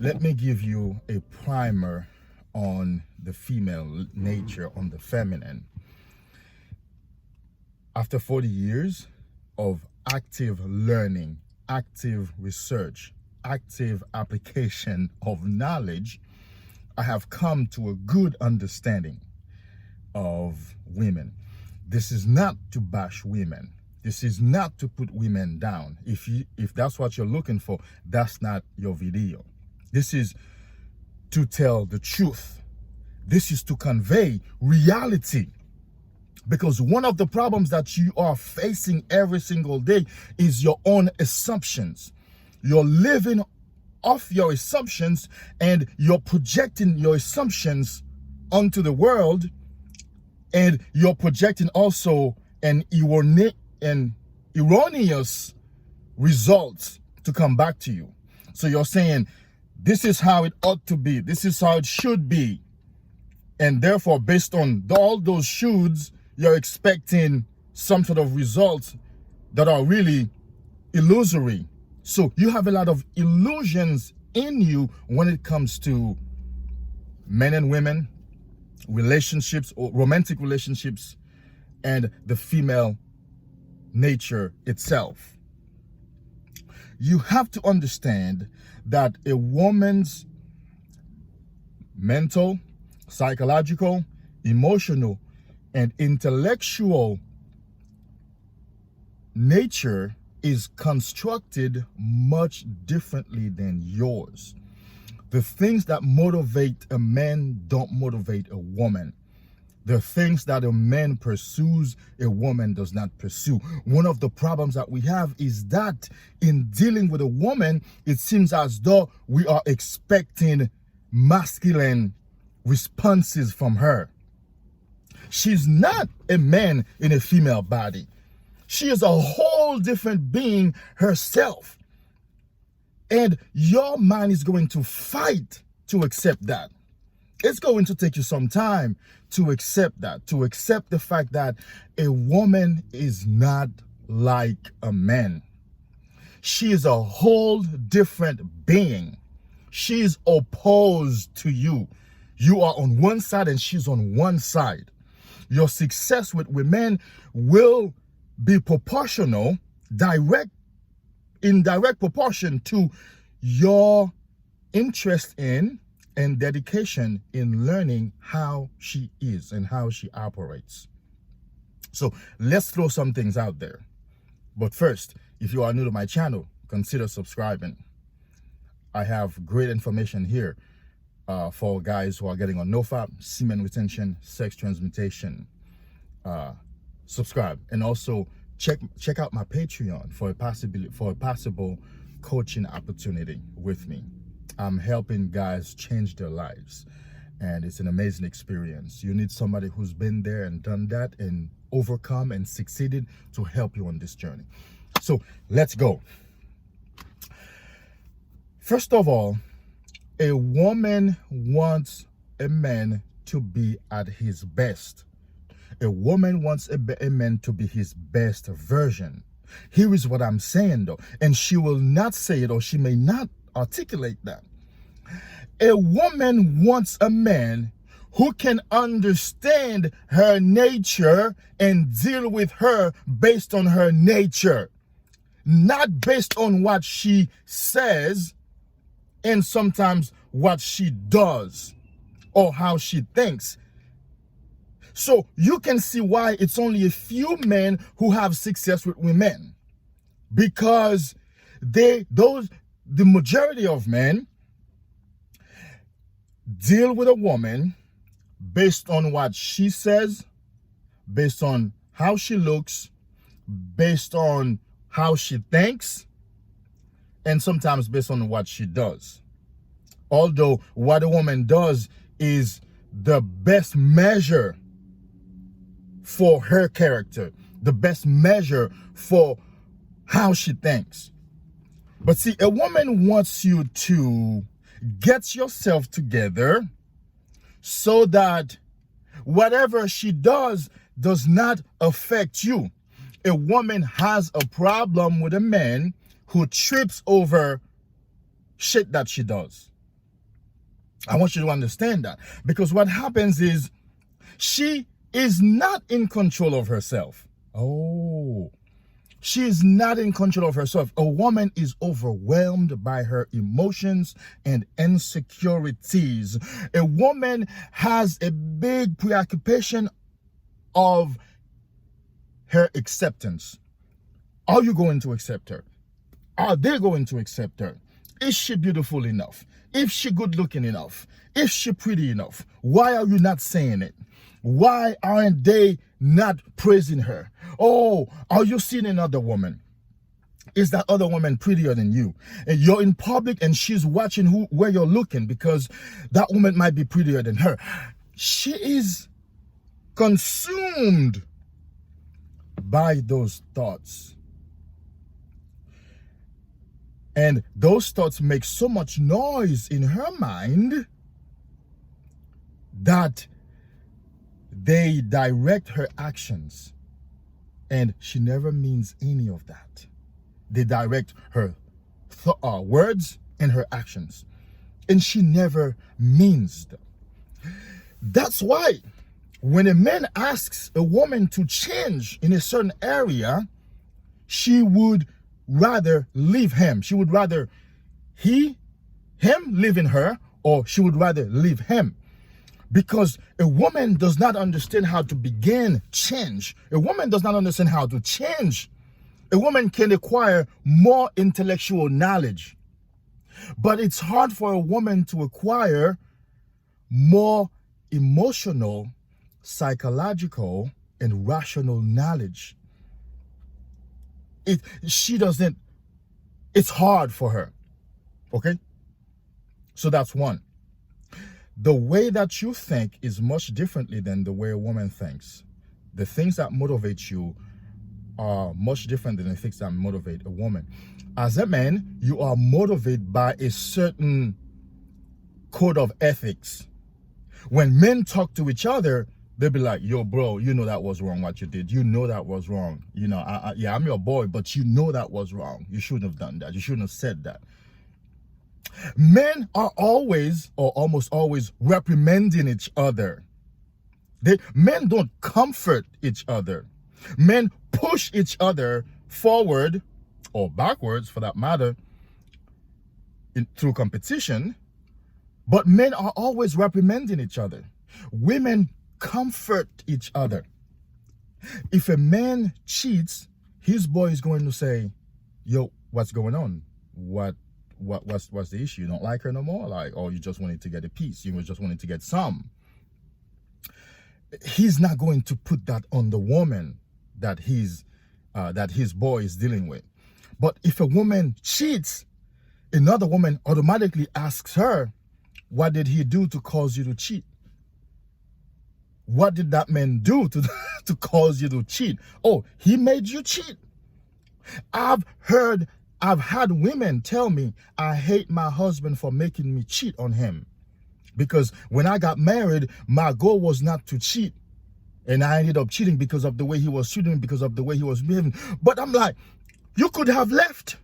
let me give you a primer on the female nature, on the feminine. After 40 years of active learning, active research, active application of knowledge, I have come to a good understanding of women. This is not to bash women. This is not to put women down. If that's what you're looking for, that's not your video. This is to tell the truth. This is to convey reality. Because one of the problems that you are facing every single day is your own assumptions. You're living off your assumptions and you're projecting your assumptions onto the world, and you're projecting also an erroneous results to come back to you. So you're saying, this is how it ought to be. This is how it should be. And therefore, based on all those shoulds, you're expecting some sort of results that are really illusory. So you have a lot of illusions in you when it comes to men and women, relationships or romantic relationships, and the female nature itself. You have to understand that a woman's mental, psychological, emotional, and intellectual nature is constructed much differently than yours. The things that motivate a man don't motivate a woman. The things that a man pursues, a woman does not pursue. One of the problems that we have is that in dealing with a woman, it seems as though we are expecting masculine responses from her. She's not a man in a female body. She is a whole different being herself. And your mind is going to fight to accept that. It's going to take you some time to accept that, to accept the fact that a woman is not like a man. She is a whole different being. She is opposed to you. You are on one side and she's on one side. Your success with women will be proportional, in direct proportion to your interest in and dedication in learning how she is and how she operates. So let's throw some things out there. But first, if you are new to my channel, consider subscribing. I have great information here for guys who are getting on NoFap, semen retention, sex transmutation. Subscribe, and also check out my Patreon for a possible coaching opportunity with me. I'm helping guys change their lives, and it's an amazing experience. You need somebody who's been there and done that and overcome and succeeded to help you on this journey. So let's go. First of all, a woman wants a man to be at his best. A woman wants a man to be his best version. Here is what I'm saying though, and she will not say it, or she may not articulate that. A woman wants a man who can understand her nature and deal with her based on her nature, not based on what she says and sometimes what she does or how she thinks. So you can see why it's only a few men who have success with women, because the majority of men deal with a woman based on what she says, based on how she looks, based on how she thinks, and sometimes based on what she does. Although what a woman does is the best measure for her character, the best measure for how she thinks. But see, a woman wants you to get yourself together so that whatever she does not affect you. A woman has a problem with a man who trips over shit that she does. I want you to understand that, because what happens is she is not in control of herself. Oh, she is not in control of herself. A woman is overwhelmed by her emotions and insecurities. A woman has a big preoccupation of her acceptance. Are you going to accept her? Are they going to accept her? Is she beautiful enough? Is she good looking enough? Is she pretty enough? Why are you not saying it? Why aren't they not praising her? Oh, are you seeing another woman? Is that other woman prettier than you? And you're in public and she's watching where you're looking, because that woman might be prettier than her. She is consumed by those thoughts. And those thoughts make so much noise in her mind that they direct her actions. And she never means any of that. They direct her words and her actions. And she never means them. That's why when a man asks a woman to change in a certain area, she would rather leave him. She would rather him live in her, or she would rather leave him. Because a woman does not understand how to begin change. A woman does not understand how to change. A woman can acquire more intellectual knowledge, but it's hard for a woman to acquire more emotional, psychological, and rational knowledge. It's hard for her. Okay? So that's one. The way that you think is much differently than the way a woman thinks. The things that motivate you are much different than the things that motivate a woman. As a man, you are motivated by a certain code of ethics. When men talk to each other, they'll be like, yo, bro, you know that was wrong what you did. You know that was wrong. You know, I'm your boy, but you know that was wrong. You shouldn't have done that. You shouldn't have said that. Men are always, or almost always, reprimanding each other. Men don't comfort each other. Men push each other forward, or backwards for that matter, through competition. But men are always reprimanding each other. Women comfort each other. If a man cheats, his boy is going to say, yo, what's going on? What's the issue? You don't like her no more? Or you just wanted to get a piece? You just wanted to get some? He's not going to put that on the woman that his boy is dealing with. But if a woman cheats, another woman automatically asks her, what did he do to cause you to cheat? What did that man do to cause you to cheat? Oh, he made you cheat. I've had women tell me, I hate my husband for making me cheat on him. Because when I got married, my goal was not to cheat. And I ended up cheating because of the way he was treating me, because of the way he was behaving. But I'm like, you could have left.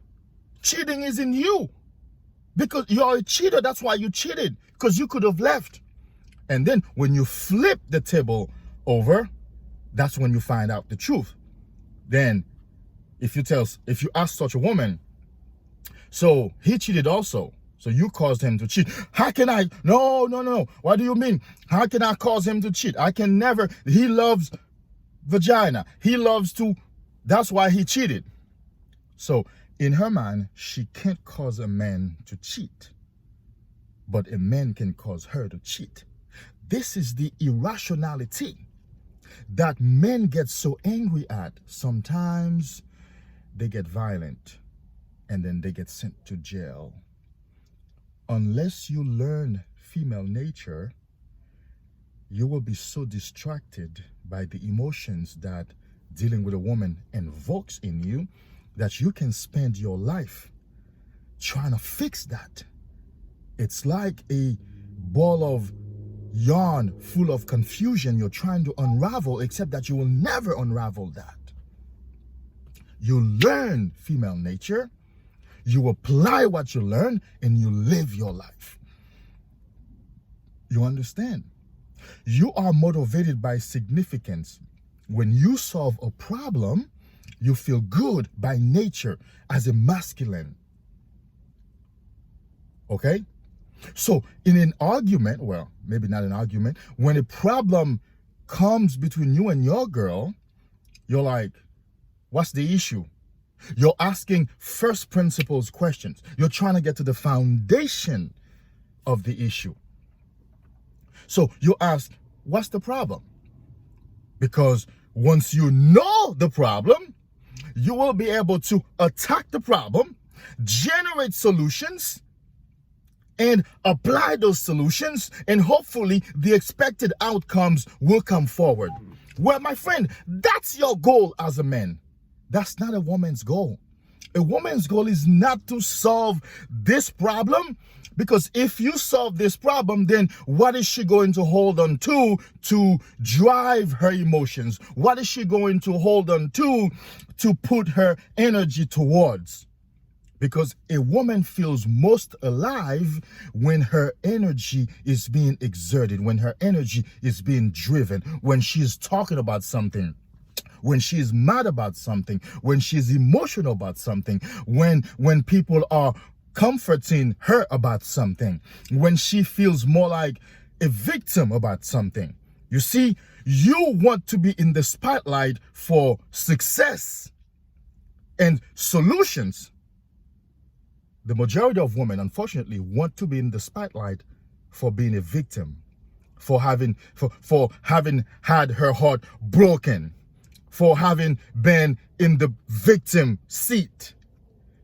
Cheating is in you. Because you're a cheater, that's why you cheated. Because you could have left. And then when you flip the table over, that's when you find out the truth. Then if you ask such a woman, so he cheated also, so you caused him to cheat. How can I? No. What do you mean? How can I cause him to cheat? I can never. He loves vagina. He loves to. That's why he cheated. So in her mind, she can't cause a man to cheat, but a man can cause her to cheat. This is the irrationality that men get so angry at. Sometimes they get violent and then they get sent to jail. Unless you learn female nature, you will be so distracted by the emotions that dealing with a woman invokes in you that you can spend your life trying to fix that. It's like a ball of yarn full of confusion you're trying to unravel, except that you will never unravel that. You learn female nature, you apply what you learn, and you live your life. You understand? You are motivated by significance. When you solve a problem, you feel good by nature as a masculine. Okay? So in an argument, well, maybe not an argument, when a problem comes between you and your girl, you're like, what's the issue? You're asking first principles questions. You're trying to get to the foundation of the issue. So you ask, what's the problem? Because once you know the problem, you will be able to attack the problem, generate solutions, and apply those solutions, and hopefully the expected outcomes will come forward. Well, my friend, that's your goal as a man. That's not a woman's goal. A woman's goal is not to solve this problem, because if you solve this problem, then what is she going to hold on to drive her emotions? What is she going to hold on to put her energy towards? Because a woman feels most alive when her energy is being exerted, when her energy is being driven, when she's talking about something, when she's mad about something, when she's emotional about something, when people are comforting her about something, when she feels more like a victim about something. You see, you want to be in the spotlight for success and solutions. The majority of women, unfortunately, want to be in the spotlight for being a victim, for having had her heart broken, for having been in the victim seat.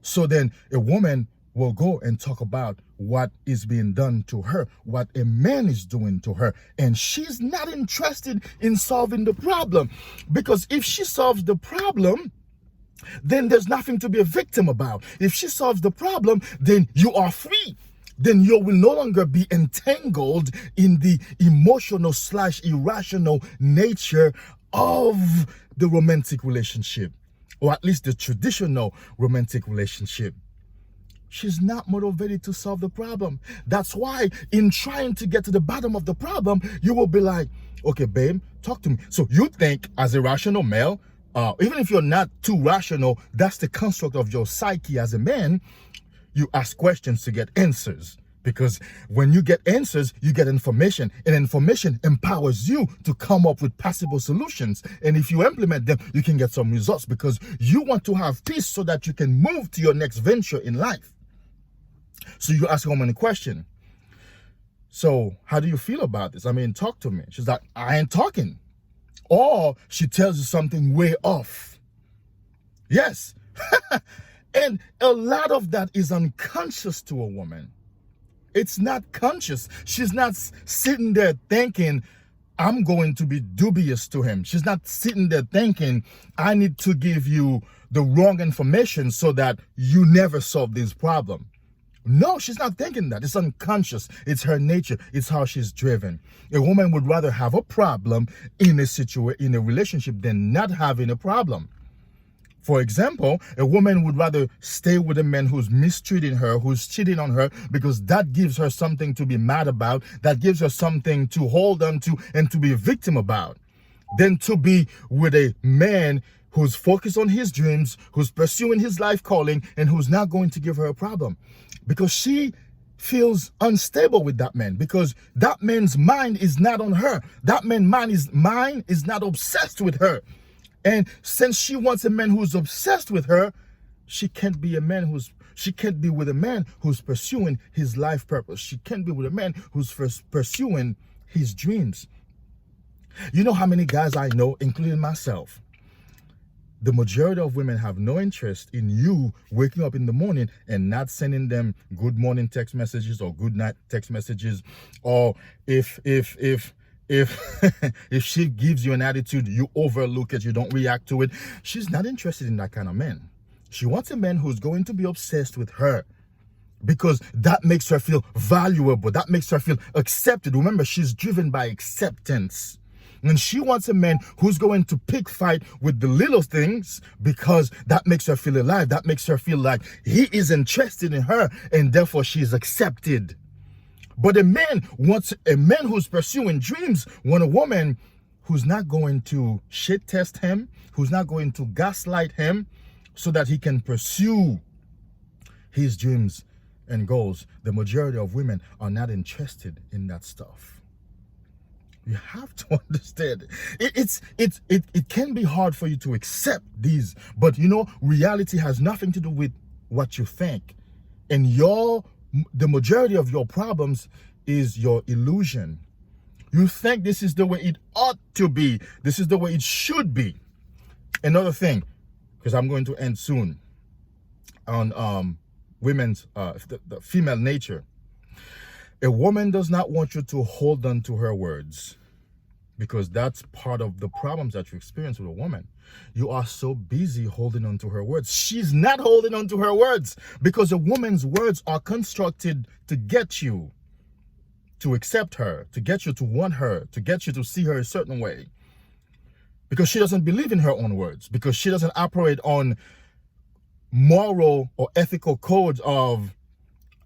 So then a woman will go and talk about what is being done to her, what a man is doing to her, and she's not interested in solving the problem. Because if she solves the problem, then there's nothing to be a victim about. If she solves the problem, then you are free. Then you will no longer be entangled in the emotional/irrational nature of the romantic relationship, or at least the traditional romantic relationship. She's not motivated to solve the problem. That's why in trying to get to the bottom of the problem, you will be like, okay, babe, talk to me. So you think as a rational male, even if you're not too rational, that's the construct of your psyche as a man. You ask questions to get answers. Because when you get answers, you get information. And information empowers you to come up with possible solutions. And if you implement them, you can get some results, because you want to have peace so that you can move to your next venture in life. So you ask a woman a question. So how do you feel about this? I mean, talk to me. She's like, I ain't talking. Or she tells you something way off. Yes. And a lot of that is unconscious to a woman. It's not conscious. She's not sitting there thinking, I'm going to be dubious to him. She's not sitting there thinking, I need to give you the wrong information so that you never solve this problem. No, she's not thinking that. It's unconscious. It's her nature. It's how she's driven. A woman would rather have a problem in a relationship than not having a problem. For example, a woman would rather stay with a man who's mistreating her, who's cheating on her, because that gives her something to be mad about, that gives her something to hold on to and to be a victim about, than to be with a man who's focused on his dreams, who's pursuing his life calling, and who's not going to give her a problem. Because she feels unstable with that man, because that man's mind is not on her. That man's mind is not obsessed with her. And since she wants a man who's obsessed with her, she can't be with a man who's pursuing his life purpose. She can't be with a man who's pursuing his dreams. You know how many guys I know, including myself, the majority of women have no interest in you waking up in the morning and not sending them good morning text messages or good night text messages, or if if she gives you an attitude, you overlook it, you don't react to it. She's not interested in that kind of man. She wants a man who's going to be obsessed with her, because that makes her feel valuable. That makes her feel accepted. Remember, she's driven by acceptance. And she wants a man who's going to pick fight with the little things, because that makes her feel alive. That makes her feel like he is interested in her, and therefore she is accepted. But a man who's pursuing dreams want a woman who's not going to shit test him, who's not going to gaslight him so that he can pursue his dreams and goals. The majority of women are not interested in that stuff. You have to understand it can be hard for you to accept these, but reality has nothing to do with what you think. And the majority of your problems is your illusion. You think this is the way it ought to be. This is the way it should be. Another thing, because I'm going to end soon on women's the female nature. A woman does not want you to hold on to her words, because that's part of the problems that you experience with a woman. You are so busy holding on to her words. She's not holding on to her words, because a woman's words are constructed to get you to accept her, to get you to want her, to get you to see her a certain way. Because she doesn't believe in her own words, because she doesn't operate on moral or ethical codes of,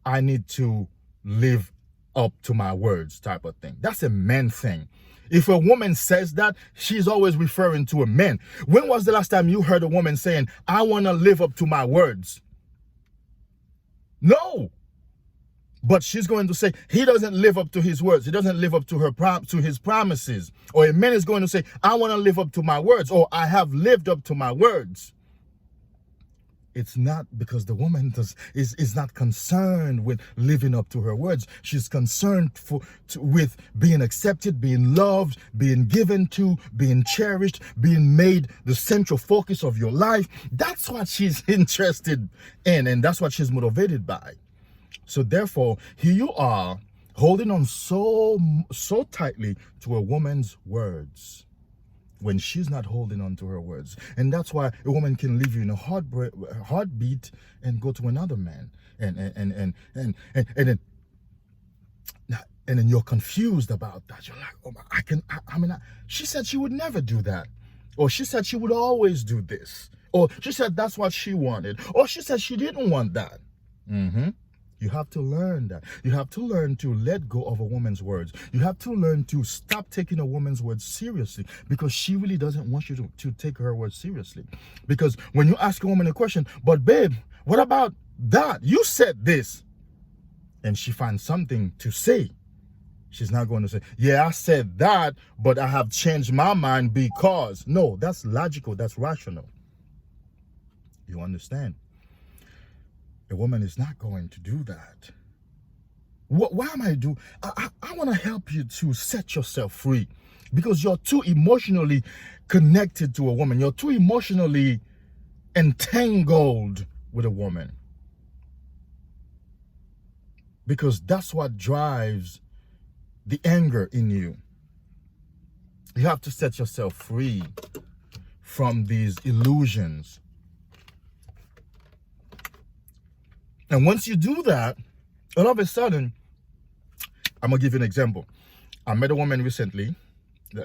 I need to live up to my words type of thing. That's a man thing. If a woman says that, she's always referring to a man. When was the last time you heard a woman saying, I want to live up to my words? No. But she's going to say, he doesn't live up to his words. He doesn't live up to his promises. Or a man is going to say, I want to live up to my words, or I have lived up to my words. It's not because the woman is not concerned with living up to her words. She's concerned with being accepted, being loved, being given to, being cherished, being made the central focus of your life. That's what she's interested in, and that's what she's motivated by. So therefore, here you are holding on so tightly to a woman's words, when she's not holding on to her words. And that's why a woman can leave you in a heartbeat and go to another man. And then you're confused about that. You're like, oh, she said she would never do that. Or she said she would always do this. Or she said that's what she wanted. Or she said she didn't want that. You have to learn that. You have to learn to let go of a woman's words. You have to learn to stop taking a woman's words seriously, because she really doesn't want you to take her words seriously. Because when you ask a woman a question, but babe, what about that? You said this. And she finds something to say. She's not going to say, yeah, I said that, but I have changed my mind because. No, that's logical. That's rational. You understand? A woman is not going to do that. Why am I doing? I want to help you to set yourself free, because you're too emotionally connected to a woman. You're too emotionally entangled with a woman, because that's what drives the anger in you. You have to set yourself free from these illusions. And once you do that, all of a sudden, I'm going to give you an example. I met a woman recently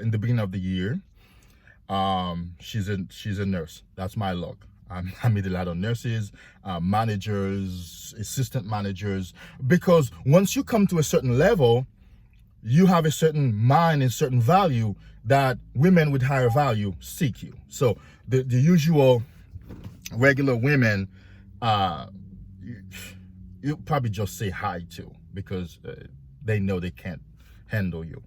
in the beginning of the year. She's a nurse. That's my luck. I meet a lot of nurses, managers, assistant managers, because once you come to a certain level, you have a certain mind and certain value that women with higher value seek you. So the usual regular women, you probably just say hi to, because they know they can't handle you.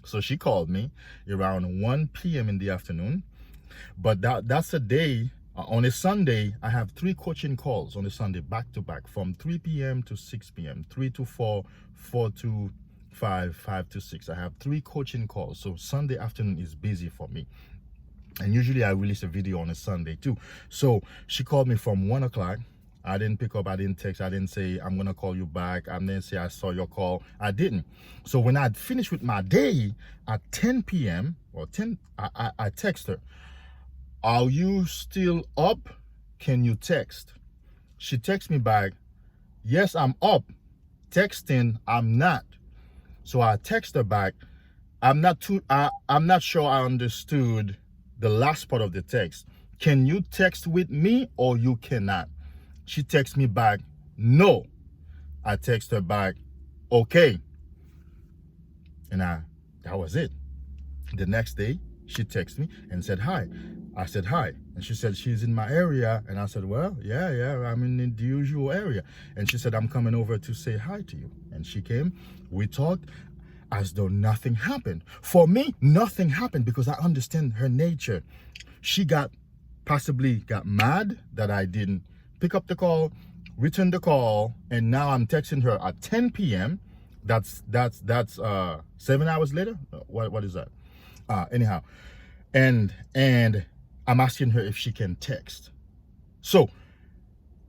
So she called me around 1 p.m. in the afternoon. But that's a day, on a Sunday, I have 3 coaching calls on a Sunday, back to back, from 3 p.m. to 6 p.m., 3 to 4, 4 to 5, 5 to 6. I have 3 coaching calls. So Sunday afternoon is busy for me. And usually I release a video on a Sunday too. So she called me from 1 o'clock. I didn't pick up. I didn't text. I didn't say, I'm going to call you back. I didn't say I saw your call. I didn't. So when I'd finished with my day at 10 p.m. or 10, I text her, are you still up? Can you text? She texts me back, yes, I'm up. Texting, I'm not. So I text her back, I'm not sure I understood the last part of the text. Can you text with me or you cannot? She texts me back, no, I text her back, okay. And that was it. The next day, she texted me and said hi. I said hi. And she said she's in my area. And I said, well, yeah, I'm in the usual area. And she said, I'm coming over to say hi to you. And she came, we talked as though nothing happened. For me, nothing happened because I understand her nature. She possibly got mad that I didn't pick up the call, return the call, and now I'm texting her at 10 p.m. That's 7 hours later. What is that? Anyhow, and I'm asking her if she can text. So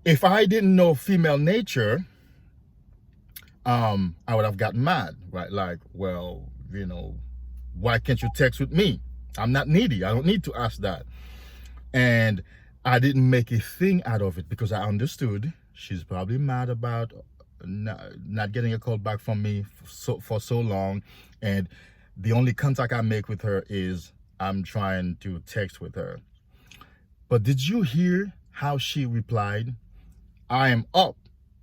if I didn't know female nature, I would have gotten mad, right? Like, well, why can't you text with me? I'm not needy. I don't need to ask that. And I didn't make a thing out of it because I understood she's probably mad about not getting a call back from me for so long. And the only contact I make with her is I'm trying to text with her. But did you hear how she replied? I am up,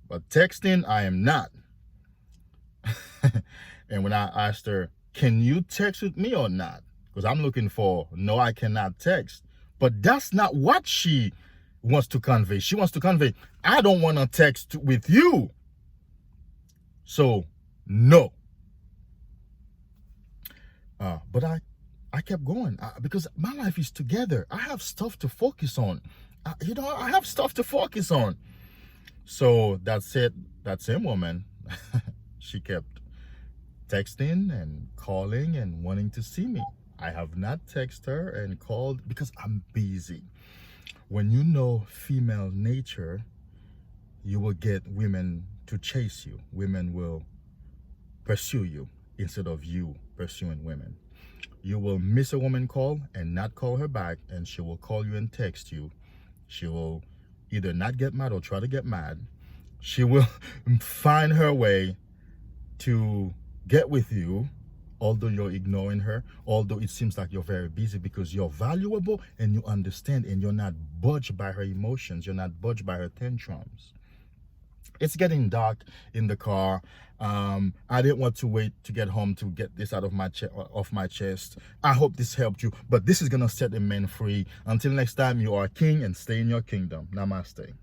but texting, I am not. And when I asked her, can you text with me or not? Because I'm looking for, no, I cannot text. But that's not what she wants to convey. She wants to convey, I don't want to text with you. So, no. But I kept going because my life is together. I have stuff to focus on. I have stuff to focus on. So that's it. That same woman, she kept texting and calling and wanting to see me. I have not texted her and called because I'm busy. When you know female nature, you will get women to chase you. Women will pursue you instead of you pursuing women. You will miss a woman call and not call her back, and she will call you and text you. She will either not get mad or try to get mad. She will find her way to get with you, although you're ignoring her, although it seems like you're very busy, because you're valuable and you understand and you're not budged by her emotions. You're not budged by her tantrums. It's getting dark in the car. I didn't want to wait to get home to get this out of my chest. I hope this helped you, but this is going to set a man free. Until next time, you are king and stay in your kingdom. Namaste.